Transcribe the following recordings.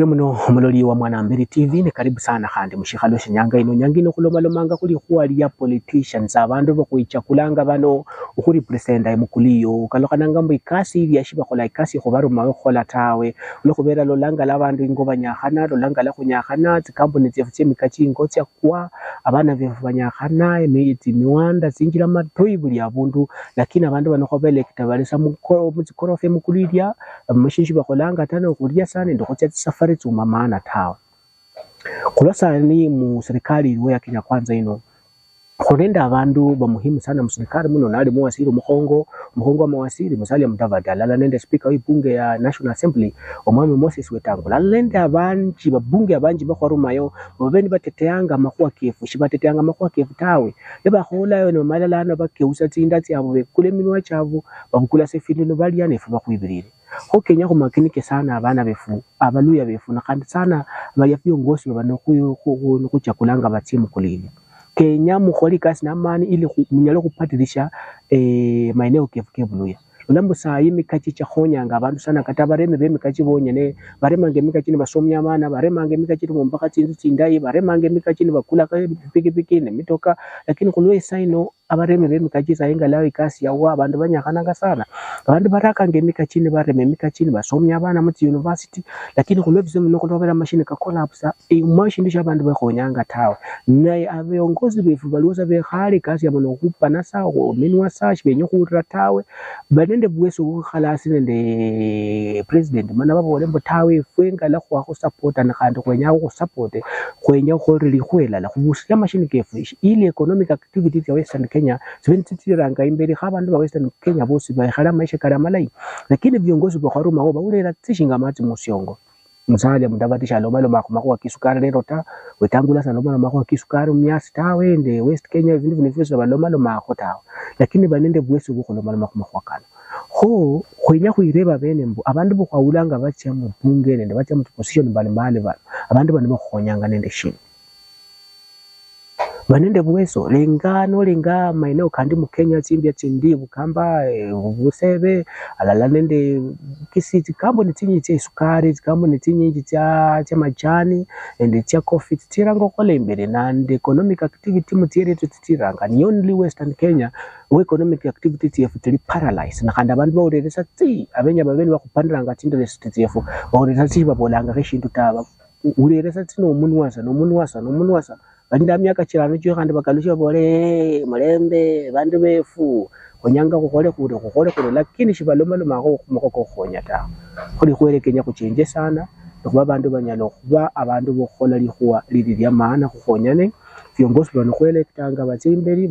Uri muno muloli wa Mwanambiri TV ni karibu sana kandi mushikalo shinyanga ino nyangino kulomalomanga kuli kuwalia politicians abantu bokuichakulanga bano ukuri presenta emukuliyo kalokananga mbo ikasi ili yashiba kola ikasi khobaruma khola tawe lokubera lolanga labantu ingoba nyahana lolanga la kunyahana zikampuni zefutse mikachi ingotya kwa abana befu banyahana emiti miwanda zingira matoyi buli abuntu lakini abantu bano khobelekita balesa mukorofe mukulirya mushinshi bakolanga tano kulia sana ndokotya safari tuma maana tawa kulasa ni mu serikali ya Kenya Kwanza ino kurenda abantu bamuhimu sana mu serikali muno nali muwasiri muhongo wa mawasiri musali Mudavadi lala nende speaker w'ibunge ya National Assembly omwami Moses Wetangula nende abanji babunge abanji bakwarumayo bobeni bateteanga makuwa kefu shibateteanga makuwa kefu tawe yaba khola yo no malalana bakeusa tsinda tsabo bekule minwa chavo bakula sefilino bali yanefu bakwibirire ho Kenya kumakinike sana abana befu abaluya befu nakandi sana bali viongozi banokuyo kuchakulanga batimu kulili Kenya mukholi kasi namani ili munyalo kupatilisha maeneo kefu luya ulambo saa yimikachi cha khonyanga abantu sana katabareme bemikachi bonyene baremange mikachi ni basomya abana baremange mikachi ni bombaka tsinzu tsindai baremange mikachi ni bakula piki ne mitoka lakini kulwe saino abareme bemikachi sayenga lawe kasi yawa abantu banyakananga sana abantu baraka ngemikachi ni bareme mikachi ni basomya abana mu university lakini kulwe bize no kulobera machine ka collapse imashindisha abantu bakhonyanga tawe naye abeyongozi befu baluza bekhali kasi yabono kupana sawo minwa sashi benyo kurira tawe nende bweso ukhalasi nende president mana babole mbotawe fwenga la khwa supporta na khandi kwenya ku support kwenya khorili khwela la khubusya machine kefu ile economic activities ya Western Kenya zibentitiranga imbere khabantu ba Western Kenya bosi bayikhala maisha kala malai lakini viongozi bakharuma ngo baulera tsishinga mati musyongo msale Mudavadi shalomalo makuwa kisukari lero ta Wetangula salomalo makuwa kisukari myasi tawe ende West Kenya vindu vinifisa balomalo makhota lakini banende bweso bukholomalo makuwa kana ho kwenya kuireba bene mbu abantu bokwawulanga batya mu bunge nende batya mu position mbalimbali bana abantu bane bakhonyanga nende shini banende bweso lenga maeneo kandi mu Kenya tsimbya tsindi bukamba busebe alala nende kisiti kambo nitsinyi tse sukari kambo nitsinyi tsa majani ende tsa coffee tsirango kole imbere nande economic activity mutiere tsitiranga ni only Western Kenya economic activity tsefuteli paralyze na kandi abantu bawureresa tsi abenya babeni bakupandanga interest tsefu bawureresa tsi babolanga keshintu taba ureresa tsino umuntu wasa banda myaka kirano cyo kandi bakalusha bole mulembe bandu befu konyanga kukhole kure lakini shibalomalo mako khonya ta kholi khwerekenya kuchenje sana kuba bandu banyalo kuba abantu bokhola likhwa lili lya maana kukhonyane viongozi bano khwelektanga batsimberi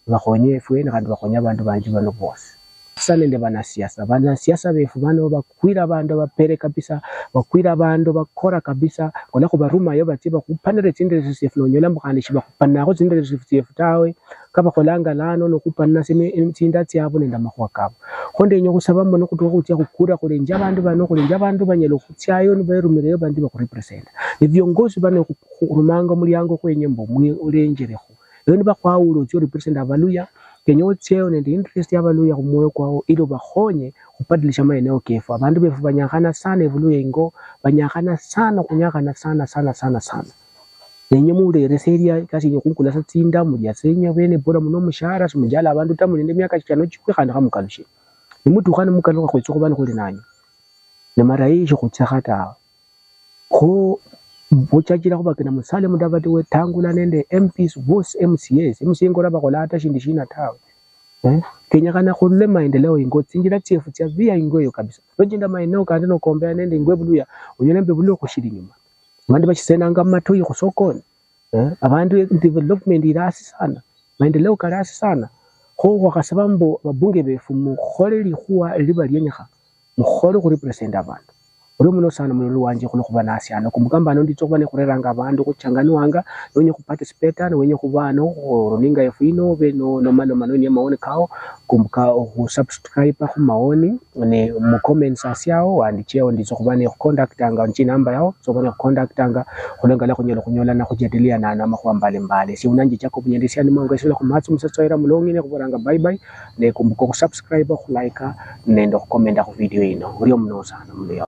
bakhonye fwena kandi bakhonya abantu banji bano bosi sana nde banasiasa befu bano bakwira abantu bapere kabisa bakwira abantu bakora kabisa kola kubaruma yo batiba kupanere tsinde zisifu nonyola mbukandi shiba kupanako tsinde zisifu tawe kaba kolanga lano nokupanna sime tsinda tsiyabo nenda makhwa kabo khonde nyo kusaba mbono kutwa kutya kukura kulenja abantu banyelo kutsyayo niberumireyo bandi bakurepresenta ni viongozi bano kurumanga mulyango kwenye mbo ulenjereho yoni bakwawulo tyo representa abaluya kenyo tseo nende interest yabaluya kumoyo kwao ilo bakhonye kupadilisha maeneo kefu abantu befu banyakana sana evoluya ingo banyakana sana kunyakana sana nenye mule reseria kasi nyokunkula satsinda mulya senya bene bora muno mushara simujala abantu tamu nende myaka chano chikwe khana khamukalushe nimutu khana mukaluka khwetso kubana kuli nanyo ne mara yisho kutsakhata ko bochajira kubakena musale Mudavadi Wetangula nende MPs boss MCAs ngora bakola ata shindishina tawe Kenya kana khulle maendeleo ingo tsingira tsefu tsa via ingo yo kabisa nojinda maeneo kandi no kombea nende ingwe buluya unyelembe buluya kushiri nyuma abantu bachisenanga matoyi kusokoni abantu development irasi sana maendeleo karasi sana ho wakasaba mbo babunge befu mukhole likhwa liba lyenyakha mukhole ku represent abantu uri muno sana mululu wanje kuno kuba nasiano kumugamba no nditsokuba ne kureranga abantu kuchanganuwanga nonye kuparticipate no wenye kubano runinga yefino beno no ni maoni kao kumbuka subscribe ku maoni ne mu comments asiao andicheo nditsokuba ne contact anga nchi namba yao sokuba ne contact anga kulenga la kunyola na kujadilia na makhwa mbali si unanje chako kunyendisia ni manga isela kumatsu musatsoira mulongi ne kuboranga bye ne kumbuka ku subscribe ku like nendo ku comment ku video ino uri muno sana mulio